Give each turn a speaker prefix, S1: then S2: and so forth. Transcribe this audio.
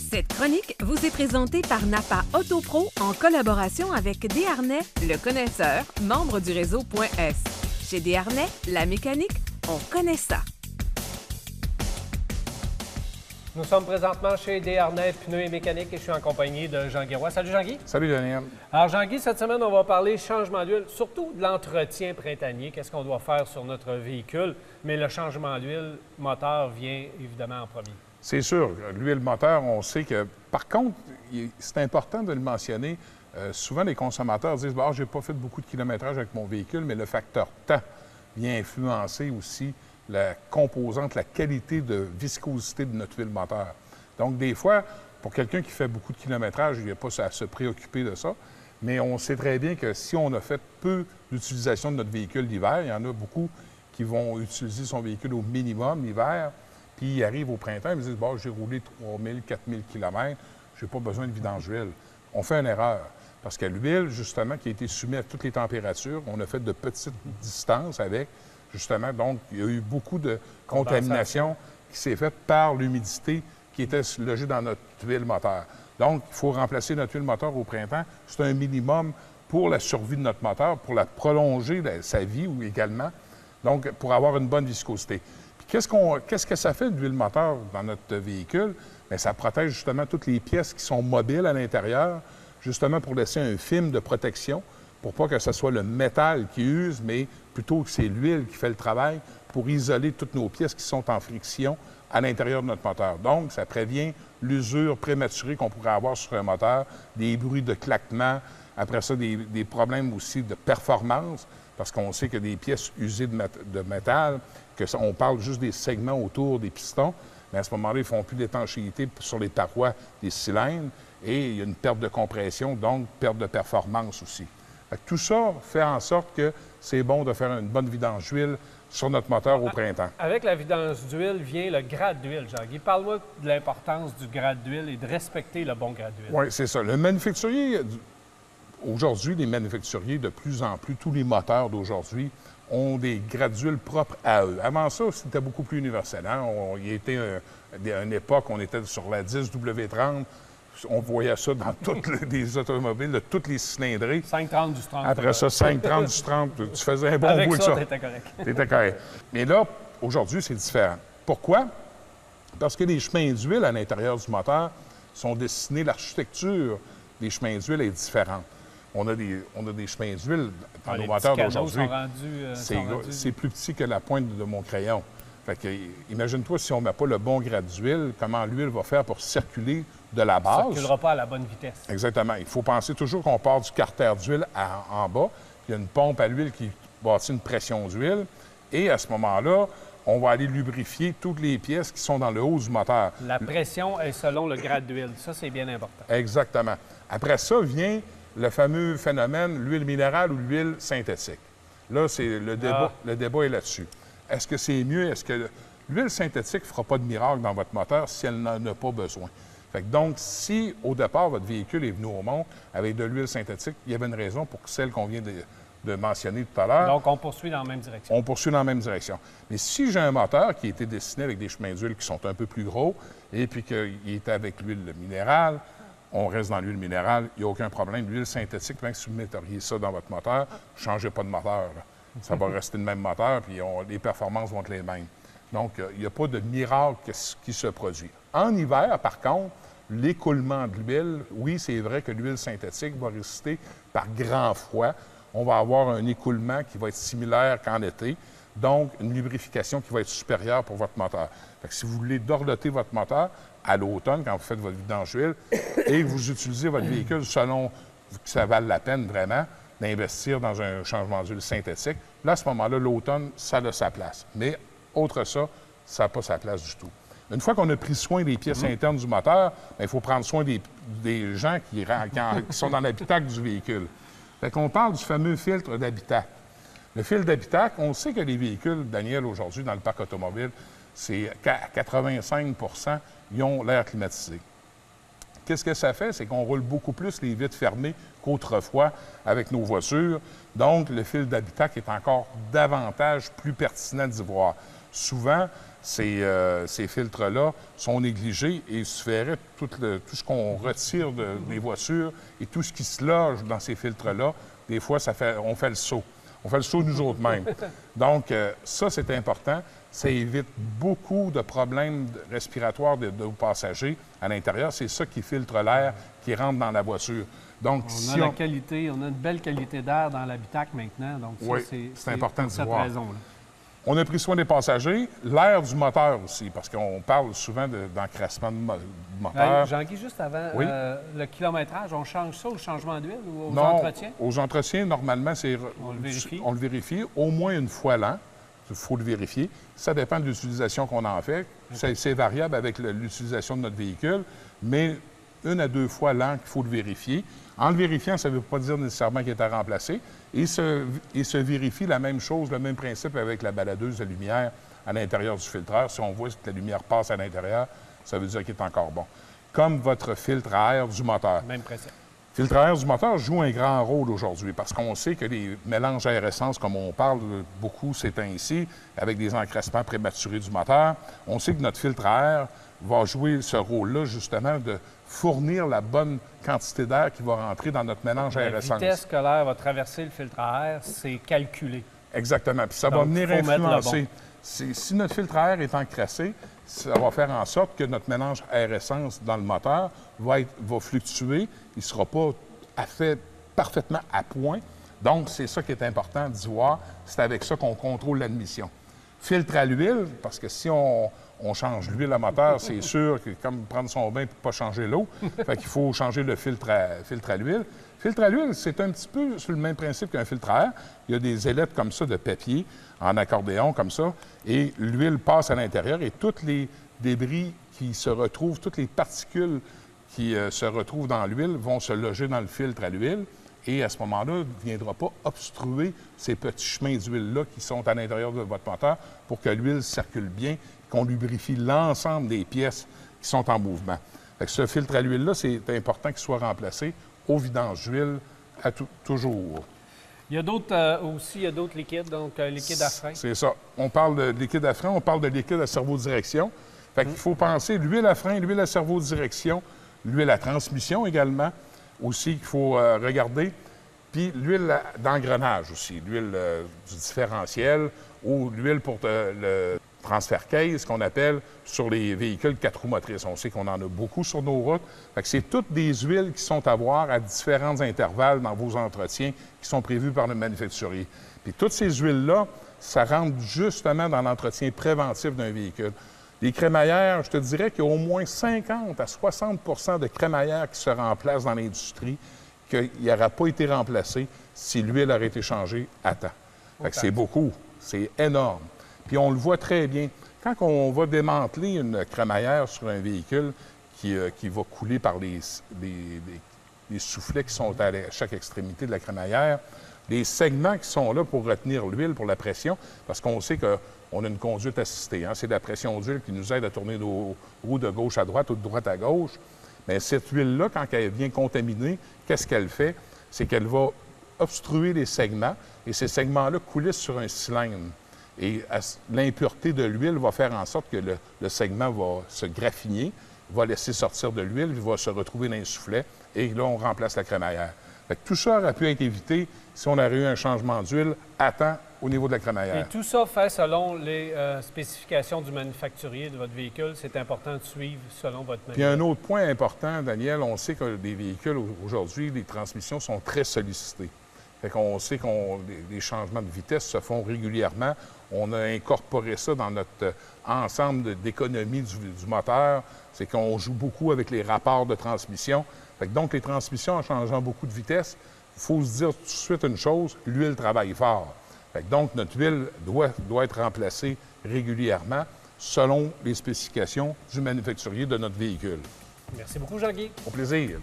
S1: Cette chronique vous est présentée par Napa Autopro en collaboration avec Desharnais, le connaisseur, membre du réseau Point S. Chez Desharnais, la mécanique, on connaît ça.
S2: Nous sommes présentement chez Desharnais Pneus et Mécanique et je suis en compagnie de Jean-Guy Roy. Salut Jean-Guy.
S3: Salut Daniel.
S2: Alors Jean-Guy, cette semaine, on va parler changement d'huile, surtout de l'entretien printanier, qu'est-ce qu'on doit faire sur notre véhicule, mais le changement d'huile moteur vient évidemment en premier.
S3: C'est sûr, l'huile moteur, on sait que, par contre, c'est important de le mentionner, souvent les consommateurs disent « j'ai pas fait beaucoup de kilométrage avec mon véhicule », mais le facteur temps vient influencer aussi la composante, la qualité de viscosité de notre huile moteur. Donc, des fois, pour quelqu'un qui fait beaucoup de kilométrage, il n'y a pas à se préoccuper de ça, mais on sait très bien que si on a fait peu d'utilisation de notre véhicule l'hiver, il y en a beaucoup qui vont utiliser son véhicule au minimum l'hiver, puis ils arrivent au printemps, ils me disent « j'ai roulé 3000, 4000 km, je n'ai pas besoin de vidange d'huile ». On fait une erreur, parce que l'huile, justement, qui a été soumise à toutes les températures, on a fait de petites distances avec, justement, donc il y a eu beaucoup de contamination qui s'est faite par l'humidité qui était logée dans notre huile moteur. Donc, il faut remplacer notre huile moteur au printemps. C'est un minimum pour la survie de notre moteur, pour la prolonger sa vie ou également, donc pour avoir une bonne viscosité. Qu'est-ce que ça fait, l'huile moteur, dans notre véhicule? Bien, ça protège justement toutes les pièces qui sont mobiles à l'intérieur, justement pour laisser un film de protection, pour pas que ce soit le métal qui use, mais plutôt que c'est l'huile qui fait le travail pour isoler toutes nos pièces qui sont en friction à l'intérieur de notre moteur. Donc, ça prévient l'usure prématurée qu'on pourrait avoir sur un moteur, des bruits de claquement, après ça, des problèmes aussi de performance, parce qu'on sait que des pièces usées de métal, on parle juste des segments autour des pistons, mais à ce moment-là, ils ne font plus d'étanchéité sur les parois des cylindres et il y a une perte de compression, donc perte de performance aussi. Fait que tout ça fait en sorte que c'est bon de faire une bonne vidange d'huile sur notre moteur au printemps.
S2: Avec la vidange d'huile vient le grade d'huile, Jean-Guy. Parle-moi de l'importance du grade d'huile et de respecter le bon grade d'huile.
S3: Oui, c'est ça. Le manufacturier, aujourd'hui, les manufacturiers, de plus en plus, tous les moteurs d'aujourd'hui, ont des grades d'huile propres à eux. Avant ça, c'était beaucoup plus universel. Hein? Il y a été une époque, on était sur la 10W30, on voyait ça dans toutes les automobiles, de toutes les cylindrées.
S2: 530 du 30.
S3: Après ça, 530 du 30, tu faisais un bon
S2: avec
S3: bout de
S2: ça.
S3: ça.
S2: T'étais correct.
S3: T'étais correct. Mais là, aujourd'hui, c'est différent. Pourquoi? Parce que les chemins d'huile à l'intérieur du moteur sont destinés, l'architecture des chemins d'huile est différente. On a des chemins d'huile dans nos moteurs d'aujourd'hui. C'est plus petit que la pointe de mon crayon. Fait que, imagine-toi si on ne met pas le bon grade d'huile, comment l'huile va faire pour circuler de la base.
S2: Ça ne circulera pas à la bonne vitesse.
S3: Exactement. Il faut penser toujours qu'on part du carter d'huile en bas. Il y a une pompe à l'huile qui bâtit une pression d'huile. Et à ce moment-là, on va aller lubrifier toutes les pièces qui sont dans le haut du moteur.
S2: La pression est selon le grade d'huile. Ça, c'est bien important.
S3: Exactement. Après ça vient le fameux phénomène, l'huile minérale ou l'huile synthétique. Là, c'est le débat. Le débat est là-dessus. Est-ce que c'est mieux? Est-ce que l'huile synthétique ne fera pas de miracle dans votre moteur si elle n'en a pas besoin? Fait que donc, si au départ, votre véhicule est venu au monde avec de l'huile synthétique, il y avait une raison pour celle qu'on vient de mentionner tout à l'heure.
S2: Donc, on poursuit dans la même direction.
S3: On poursuit dans la même direction. Mais si j'ai un moteur qui a été destiné avec des chemins d'huile qui sont un peu plus gros et puis qu'il est avec l'huile minérale, on reste dans l'huile minérale, il n'y a aucun problème. L'huile synthétique, même si vous metteriez ça dans votre moteur, ne changez pas de moteur. Là. Ça va rester le même moteur, puis les performances vont être les mêmes. Donc, il n'y a pas de miracle qui se produit. En hiver, par contre, l'écoulement de l'huile, oui, c'est vrai que l'huile synthétique va résister par grand froid. On va avoir un écoulement qui va être similaire qu'en été, donc une lubrification qui va être supérieure pour votre moteur. Fait que si vous voulez dorloter votre moteur à l'automne, quand vous faites votre vidange d'huile, et que vous utilisez votre véhicule selon que ça vale la peine vraiment d'investir dans un changement d'huile synthétique, là, à ce moment-là, l'automne, ça a sa place. Mais, autre ça n'a pas sa place du tout. Une fois qu'on a pris soin des pièces internes du moteur, il faut prendre soin des gens qui sont dans l'habitacle du véhicule. Fait qu'on parle du fameux filtre d'habitacle. Le filtre d'habitacle, on sait que les véhicules, Daniel, aujourd'hui, dans le parc automobile, c'est à 85 ils ont l'air climatisé. Qu'est-ce que ça fait? C'est qu'on roule beaucoup plus les vitres fermées qu'autrefois avec nos voitures. Donc, le filtre d'habitacle est encore davantage plus pertinent d'y voir. Souvent, ces filtres-là sont négligés et il suffirait tout ce qu'on retire des voitures et tout ce qui se loge dans ces filtres-là, des fois, on fait le saut. On fait le saut nous autres mêmes. Donc, ça, c'est important. Ça évite beaucoup de problèmes respiratoires de nos passagers à l'intérieur. C'est ça qui filtre l'air qui rentre dans la voiture. Donc,
S2: on a une belle qualité d'air dans l'habitacle maintenant. Donc, ça,
S3: oui, c'est important de
S2: cette
S3: voir.
S2: raison-là.
S3: On a pris soin des passagers, l'air du moteur aussi, parce qu'on parle souvent d'encrassement de moteur.
S2: Jean-Guy, juste avant,
S3: oui?
S2: Le kilométrage, on change ça au changement d'huile ou aux
S3: non,
S2: entretiens?
S3: Aux entretiens, normalement, on le vérifie au moins une fois l'an. Il faut le vérifier. Ça dépend de l'utilisation qu'on en fait. Okay. C'est variable avec l'utilisation de notre véhicule, mais 1 à 2 fois l'an qu'il faut le vérifier. En le vérifiant, ça ne veut pas dire nécessairement qu'il est à remplacer. Et se vérifie la même chose, le même principe avec la baladeuse de lumière à l'intérieur du filtreur. Si on voit que la lumière passe à l'intérieur, ça veut dire qu'il est encore bon. Comme votre filtre à air du moteur.
S2: Même principe.
S3: Le filtre à air du moteur joue un grand rôle aujourd'hui parce qu'on sait que les mélanges air-essence, comme on parle beaucoup ces temps-ci, avec des encrassements prématurés du moteur, on sait que notre filtre à air va jouer ce rôle-là, justement, de fournir la bonne quantité d'air qui va rentrer dans notre mélange air-essence.
S2: La vitesse que l'air va traverser le filtre à air, c'est calculé.
S3: Exactement. Puis ça va venir influencer. Si notre filtre à air est encrassé, ça va faire en sorte que notre mélange air-essence dans le moteur va fluctuer. Il ne sera pas parfaitement à point. Donc, c'est ça qui est important d'y voir. C'est avec ça qu'on contrôle l'admission. Filtre à l'huile, parce que si on change l'huile à moteur, c'est sûr que comme prendre son bain pour ne pas changer l'eau, fait qu'il faut changer le filtre à l'huile. Filtre à l'huile, c'est un petit peu sur le même principe qu'un filtre à air. Il y a des ailettes comme ça de papier, en accordéon comme ça, et l'huile passe à l'intérieur et tous les débris qui se retrouvent, toutes les particules qui se retrouvent dans l'huile vont se loger dans le filtre à l'huile. Et à ce moment-là, il ne viendra pas obstruer ces petits chemins d'huile-là qui sont à l'intérieur de votre moteur pour que l'huile circule bien, qu'on lubrifie l'ensemble des pièces qui sont en mouvement. Fait que ce filtre à l'huile-là, c'est important qu'il soit remplacé au vidange d'huile toujours.
S2: Il y a d'autres liquides, donc liquide à frein.
S3: C'est ça. On parle de liquide à frein, on parle de liquide à cerveau-direction. Fait qu'il faut penser l'huile à frein, l'huile à cerveau-direction, l'huile à transmission également, aussi qu'il faut regarder. Puis l'huile d'engrenage aussi, l'huile du différentiel ou l'huile pour le transfert case qu'on appelle sur les véhicules 4 roues motrices. On sait qu'on en a beaucoup sur nos routes. Fait que c'est toutes des huiles qui sont à voir à différents intervalles dans vos entretiens qui sont prévus par le manufacturier. Puis toutes ces huiles-là, ça rentre justement dans l'entretien préventif d'un véhicule. Les crémaillères, je te dirais qu'il y a au moins 50 à 60 de crémaillères qui se remplacent dans l'industrie qui n'aura pas été remplacé si l'huile aurait été changée à temps. Fait que c'est beaucoup, c'est énorme. Puis on le voit très bien. Quand on va démanteler une crémaillère sur un véhicule qui va couler par les soufflets qui sont à chaque extrémité de la crémaillère, les segments qui sont là pour retenir l'huile, pour la pression, parce qu'on sait qu'on a une conduite assistée. Hein? C'est la pression d'huile qui nous aide à tourner nos roues de gauche à droite ou de droite à gauche. Mais cette huile-là, quand elle vient contaminer, qu'est-ce qu'elle fait? C'est qu'elle va obstruer les segments et ces segments-là coulissent sur un cylindre. Et l'impureté de l'huile va faire en sorte que le segment va se graffiner, va laisser sortir de l'huile, il va se retrouver dans les soufflets et là, on remplace la crémaillère. Fait que tout ça aurait pu être évité si on avait eu un changement d'huile à temps au niveau de la crémaillère.
S2: Et tout ça fait selon les spécifications du manufacturier de votre véhicule. C'est important de suivre selon votre manuel.
S3: Puis un autre point important, Daniel, on sait que les véhicules aujourd'hui, les transmissions sont très sollicitées. Fait qu'on sait que les changements de vitesse se font régulièrement. On a incorporé ça dans notre ensemble d'économie du moteur. C'est qu'on joue beaucoup avec les rapports de transmission. Fait que donc, les transmissions, en changeant beaucoup de vitesse, il faut se dire tout de suite une chose, l'huile travaille fort. Fait que donc, notre huile doit être remplacée régulièrement selon les spécifications du manufacturier de notre véhicule.
S2: Merci beaucoup, Jean-Guy.
S3: Au plaisir.